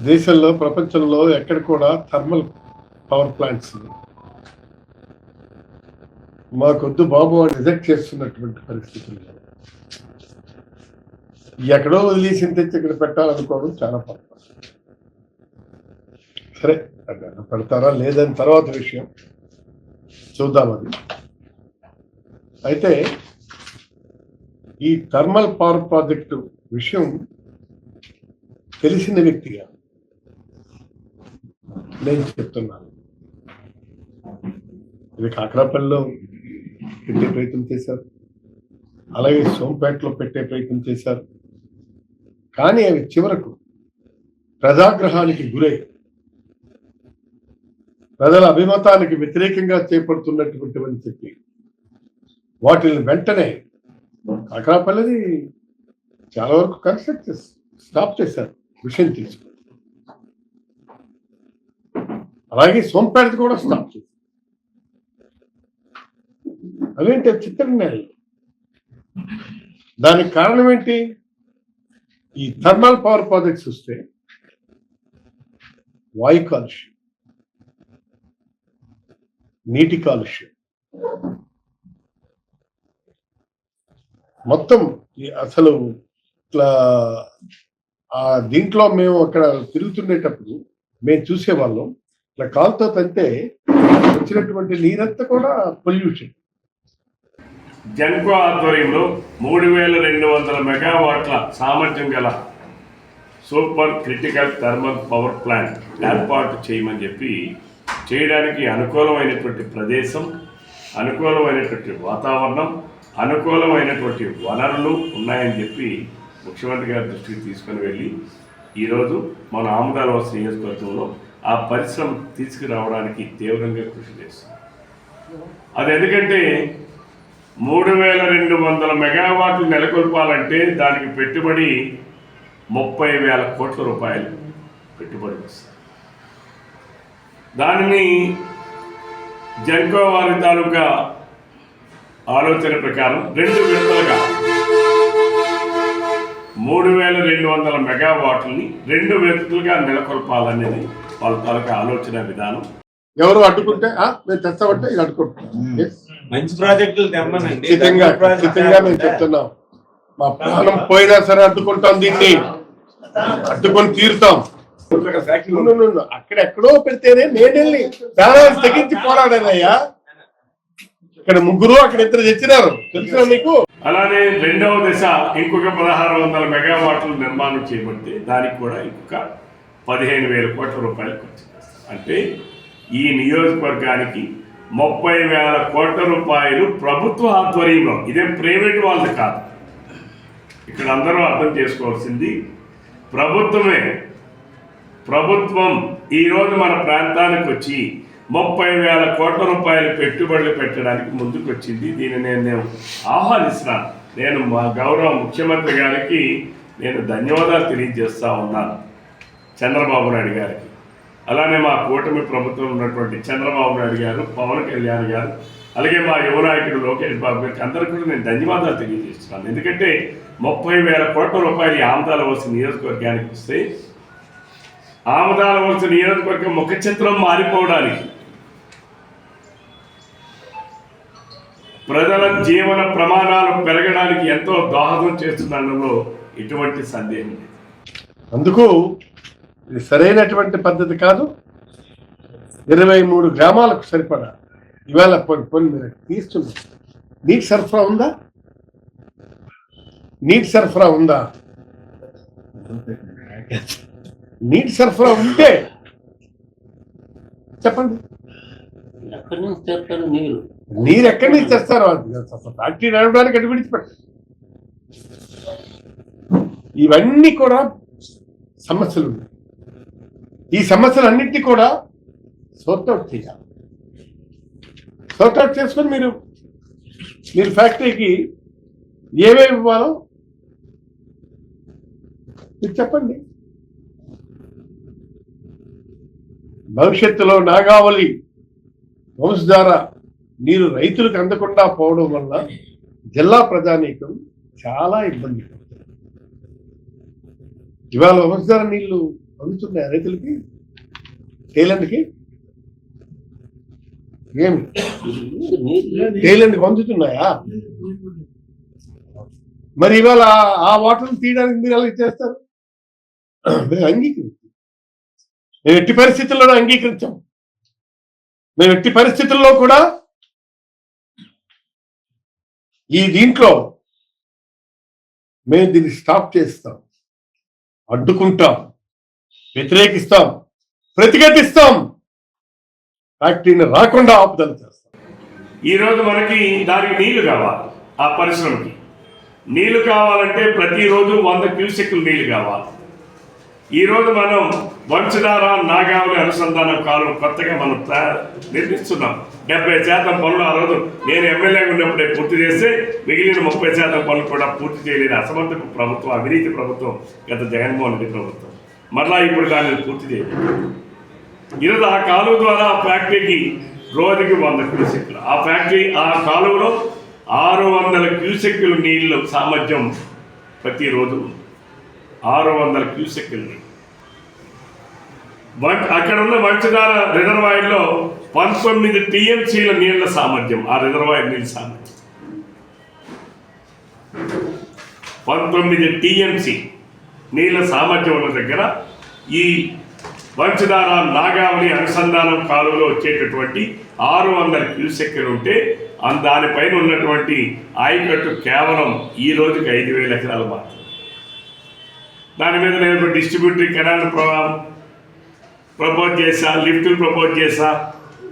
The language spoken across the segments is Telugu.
దేశంలో ప్రపంచంలో ఎక్కడ కూడా థర్మల్ పవర్ ప్లాంట్స్ మాకొద్దు బాబు అని రిజెక్ట్ చేస్తున్నటువంటి పరిస్థితులు ఎక్కడో వదిలేసి తెచ్చి ఇక్కడ పెట్టాలనుకోవడం చాలా పొరపాటు. సరే పెడతారా లేదని తర్వాత విషయం చూద్దాం. అది అయితే ఈ థర్మల్ పవర్ ప్రాజెక్టు విషయం తెలిసిన వ్యక్తిగా నేను చెప్తున్నాను. ఇది కాకరాపల్లిలో పెట్టే ప్రయత్నం చేశారు, అలాగే సోంపేటలో పెట్టే ప్రయత్నం చేశారు. కానీ అవి చివరకు ప్రజాగ్రహానికి గురై ప్రజల అభిమతానికి వ్యతిరేకంగా చేపడుతున్నటువంటి చెప్పి వాటిని వెంటనే కాకరాపల్లిని చాలా వరకు కన్స్ట్రక్ట్ చేసి స్టాప్ చేశారు విషయం తెలుసు. అలాగే సోంపేట కూడా స్టాప్ చేశారు. అవేంటి చిత్రజ్ఞానాలు. దానికి కారణం ఏంటి? ఈ థర్మల్ పవర్ ప్రాజెక్ట్స్ వస్తే వాయు కాలుష్యం, నీటి కాలుష్యం, మొత్తం అసలు ఇట్లా దీంట్లో మేము అక్కడ తిరుగుతుండేటప్పుడు మేము చూసేవాళ్ళం. ఇట్లా కాలుతో తంటే వచ్చినటువంటి నీరంతా కూడా పొల్యూషన్. జెన్కో ఆధ్వర్యంలో 3200 మెగావాట్ల సామర్థ్యం గల super critical thermal power plant ఏర్పాటు చేయమని చెప్పి చేయడానికి అనుకూలమైనటువంటి ప్రదేశం, అనుకూలమైనటువంటి వాతావరణం, అనుకూలమైనటువంటి వనరులు ఉన్నాయని చెప్పి ముఖ్యమంత్రి గారి దృష్టికి తీసుకుని వెళ్ళి ఈరోజు మన ఆమదాలవలస నియోజకవర్గంలో ఆ పరిశ్రమ తీసుకురావడానికి తీవ్రంగా కృషి చేస్తుంది. అది ఎందుకంటే 3200 మెగావాట్లు నెలకొల్పాలంటే దానికి పెట్టుబడి 30,000 కోట్ల రూపాయలు పెట్టుబడి వస్తుంది. దానిని జెన్కో వారి తాలూకా ఆలోచన ప్రకారం 2 విడతలుగా 3200 మెగావాట్లని 2 విడతలుగా నెలకొల్పాలనేది వాళ్ళ తాలూకా ఆలోచన విధానం. ఎవరు అడ్డుకుంటే మేము తెస్తామంటే ఇది అడ్డుకుంటాం. మంచి ప్రాజెక్టులు తెమ్మనండి. ఖచ్చితంగా మేము చెప్తున్నాం. మా ప్రాణం పోయినా సరే అడ్డుకుంటాం, దీన్ని అడ్డుకొని తీరుతాం. అక్కడెక్కడో పెడితేనే నేనెళ్ళి ప్రాణాలు తెగించి పోరాడానయ్యా. ఇక్కడ 3 అక్కడ 2 తెచ్చినారు, తెలుసా మీకు? అలానే 2వ దశ ఇంకొక 1600 మెగావాట్ల నిర్మాణం చేయబడితే దానికి కూడా ఇంకొక 15,000 కోట్ల రూపాయలు ఖర్చు చేస్తారు. అంటే ఈ నియోజకవర్గానికి 30,000 కోట్ల రూపాయలు ప్రభుత్వ ఆధ్వర్యంలో, ఇదే ప్రైవేట్ వాళ్ళది కాదు. ఇక్కడ అందరూ అర్థం చేసుకోవాల్సింది ప్రభుత్వమే. ప్రభుత్వం ఈరోజు మన ప్రాంతానికి వచ్చి 30,000 కోట్ల రూపాయలు పెట్టుబడులు పెట్టడానికి ముందుకు వచ్చింది. దీన్ని నేను ఆహ్వానిస్తున్నాను. నేను మా గౌరవ ముఖ్యమంత్రి గారికి నేను ధన్యవాదాలు తెలియజేస్తూ ఉన్నాను, చంద్రబాబు నాయుడు గారికి. అలానే మా కూటమి ప్రభుత్వం ఉన్నటువంటి చంద్రబాబు నాయుడు గారు, పవన్ కళ్యాణ్ గారు, అలాగే మా యువ నాయకుడు లోకేష్ బాబు గారికి అందరికీ కూడా నేను ధన్యవాదాలు తెలియజేస్తున్నాను. ఎందుకంటే 30,000 కోట్ల రూపాయలు ఆమదాలవలస నియోజకవర్గానికి వస్తే ఆమదాలవలస నియోజకవర్గం ముఖ చిత్రం మారిపోవడానికి, ప్రజల జీవన ప్రమాణాలు పెరగడానికి ఎంతో దోహదం చేస్తున్నందులో ఎటువంటి సందేహం లేదు. అందుకు ఇది సరైనటువంటి పద్ధతి కాదు. 23 గ్రామాలకు సరిపడా ఇవాళ కొన్ని మీరు తీస్తున్నారు. నీటి సరఫరా ఉందా? నీటి సరఫరా ఉందా? నీటి సరఫరా ఉంటే చెప్పండి. ఎక్కడి నుంచి తెస్తారు నీరు? నీరు ఎక్కడి నుంచి తెస్తారు? ఫ్యాక్టరీ నడవడానికి అటు విడిచిపెట్టారు. ఇవన్నీ కూడా సమస్యలు ఉన్నాయి. ఈ సమస్యలన్నింటినీ కూడా సార్ట్అవుట్ చేయాలి. సార్ట్అవుట్ చేసుకొని మీరు ఫ్యాక్టరీకి ఏమేమి ఇవ్వాలో మీరు చెప్పండి. భవిష్యత్తులో నాగావళి వంశధార నీరు రైతులకు అందకుండా పోవడం వల్ల జిల్లా ప్రజానీకం చాలా ఇబ్బంది పడుతుంది. ఇవాళ వంశధార నీళ్లు అందుతున్నాయా రైతులకి, టైలర్కి? ఏమి టైలర్కి అందుతున్నాయా? మరి ఇవాళ ఆ వాటర్ని తీయడానికి మీరు ఎలా చేస్తారు? మేము అంగీకరించాం, మేము ఎట్టి పరిస్థితుల్లోనూ అంగీకరించాం. మేము ఎట్టి పరిస్థితుల్లో కూడా ఈ దీంట్లో మేము దీన్ని స్టాప్ చేస్తాం, అడ్డుకుంటాం, వ్యతిరేకిస్తాం, ప్రతిఘటిస్తాం, ఫ్యాక్టరీని రాకుండా ఆపుదల చేస్తాం. ఈరోజు మనకి దానికి నీళ్లు కావాలి. ఆ పరిశ్రమకి నీళ్లు కావాలంటే ప్రతిరోజు 100 క్యూసెక్లు నీళ్లు కావాలి. ఈరోజు మనం వంశధార నాగావళి అనుసంధానం కాలువ కొత్తగా మనం నిర్మిస్తున్నాం. 70% పనులు ఆ రోజు నేను ఎమ్మెల్యేగా ఉన్నప్పుడే పూర్తి చేస్తే మిగిలిన 30% పనులు కూడా పూర్తి చేయలేదు అసమర్థ ప్రభుత్వం, అవినీతి ప్రభుత్వం, గత జగన్మోహన్ రెడ్డి ప్రభుత్వం. మరలా ఇప్పుడు దాన్ని పూర్తి చేయలేదు. ఈరోజు ఆ కాలువ ద్వారా ఆ ఫ్యాక్టరీకి రోజుకి 100 క్యూసెక్లు, ఆ ఫ్యాక్టరీ ఆ కాలువలో 600 క్యూసెక్లు నీళ్లు సామర్థ్యం ప్రతిరోజు 600 క్యూసెక్లు నీళ్ళు. అక్కడ ఉన్న వంశధార రిజర్వాయర్లో 19 టీఎంసీల నీళ్ల సామర్థ్యం, ఆ రిజర్వాయర్ నీళ్ళ సామర్థ్యం 19 టీఎంసీ నీళ్ల సామర్థ్యం ఉన్న దగ్గర ఈ వంశధార నాగావళి అనుసంధానం కాలువలో వచ్చేటటువంటి 600 క్యూసెక్లు ఉంటే దానిపైన ఉన్నటువంటి ఆయకట్టు కేవలం ఈ రోజుకి 5,000 ఎకరాలు మాత్రం. దాని మీద నేను డిస్ట్రిబ్యూటరీ కెనాల్ ప్రపోజ్ చేశా, లిఫ్టులు ప్రపోజ్ చేశా,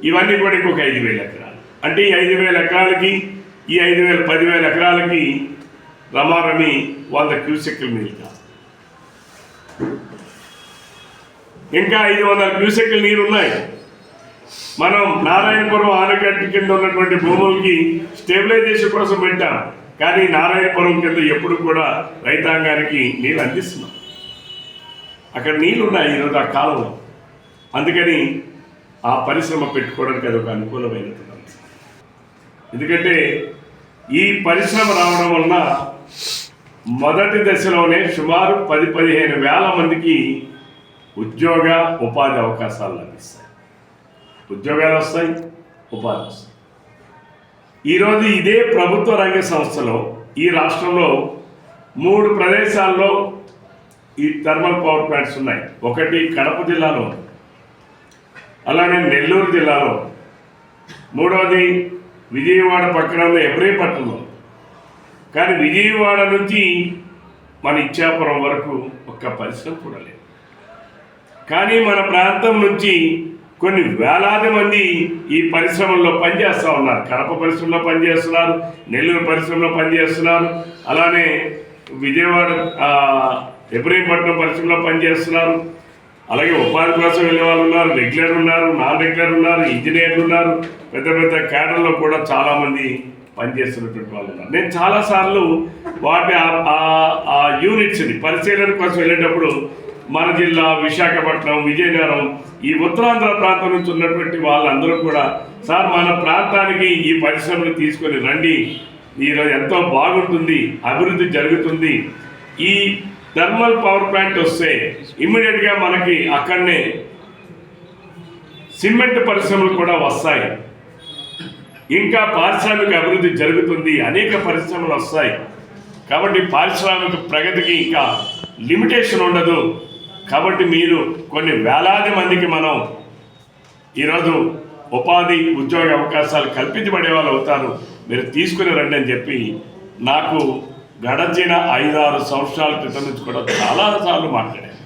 ఇవన్నీ కూడా ఇంకొక 5,000 ఎకరాలు. అంటే ఈ 5,000 ఎకరాలకి, ఈ 5,000 10,000 ఎకరాలకి రమారమి 100 క్యూసెక్లు నీళ్ళు కాదు. ఇంకా 500 క్యూసెక్లు నీరు ఉన్నాయి. మనం నారాయణపురం ఆనకట్టు కింద ఉన్నటువంటి భూములకి స్టెబిలైజేషన్ కోసం పెట్టాం, కానీ నారాయణపురం కింద ఎప్పుడు కూడా రైతాంగానికి నీళ్ళు అందిస్తున్నాం. అక్కడ నీళ్ళు ఉన్నాయి ఈరోజు ఆ కాలంలో. అందుకని ఆ పరిశ్రమ పెట్టుకోవడానికి అది ఒక అనుకూలమైనటువంటి అంశం. ఎందుకంటే ఈ పరిశ్రమ రావడం వలన మొదటి దశలోనే సుమారు 10-15 వేల మందికి ఉద్యోగ ఉపాధి అవకాశాలు లభిస్తాయి. ఉద్యోగాలు వస్తాయి, ఉపాధి వస్తాయి. ఈరోజు ఇదే ప్రభుత్వ రంగ సంస్థలో ఈ రాష్ట్రంలో 3 ప్రదేశాల్లో ఈ థర్మల్ పవర్ ప్లాంట్స్ ఉన్నాయి. ఒకటి కడప జిల్లాలో, అలానే నెల్లూరు జిల్లాలో, మూడవది విజయవాడ పక్కన ఉన్న ఎబ్రేపట్నంలో. కానీ విజయవాడ నుంచి మన ఇచ్చాపురం వరకు ఒక్క పరిశ్రమ కూడా లేదు. కానీ మన ప్రాంతం నుంచి కొన్ని వేలాది మంది ఈ పరిశ్రమల్లో పనిచేస్తూ ఉన్నారు. కడప పరిశ్రమలో పనిచేస్తున్నారు, నెల్లూరు పరిశ్రమలో పనిచేస్తున్నారు, అలానే విజయవాడ ఇబ్రహీంపట్నం పరిశ్రమలో పనిచేస్తున్నారు. అలాగే ఉపాధి కోసం వెళ్ళే వాళ్ళు ఉన్నారు, రెగ్యులర్ ఉన్నారు, నాన్ రెగ్యులర్ ఉన్నారు, ఇంజనీర్లు ఉన్నారు, పెద్ద పెద్ద క్యాడర్లో కూడా చాలామంది పనిచేస్తున్నటువంటి వాళ్ళు ఉన్నారు. నేను చాలాసార్లు వాటి ఆ యూనిట్స్ని పరిశీలన కోసం వెళ్ళేటప్పుడు మన జిల్లా, విశాఖపట్నం, విజయనగరం, ఈ ఉత్తరాంధ్ర ప్రాంతం నుంచి ఉన్నటువంటి వాళ్ళందరూ కూడా, సార్ మన ప్రాంతానికి ఈ పరిశ్రమలు తీసుకొని రండి, ఈరోజు ఎంతో బాగుంటుంది, అభివృద్ధి జరుగుతుంది. ఈ థర్మల్ పవర్ ప్లాంట్ వస్తే ఇమ్మీడియట్గా మనకి అక్కడనే సిమెంట్ పరిశ్రమలు కూడా వస్తాయి, ఇంకా పారిశ్రామిక అభివృద్ధి జరుగుతుంది, అనేక పరిశ్రమలు వస్తాయి. కాబట్టి పారిశ్రామిక ప్రగతికి ఇంకా లిమిటేషన్ ఉండదు. కాబట్టి మీరు కొన్ని వేలాది మందికి మనం ఈరోజు ఉపాధి ఉద్యోగ అవకాశాలు కల్పించబడే వాళ్ళు అవుతారు, మీరు తీసుకుని రండి అని చెప్పి నాకు గడచిన 5-6 సంవత్సరాల క్రితం నుంచి కూడా చాలాసార్లు మాట్లాడాను.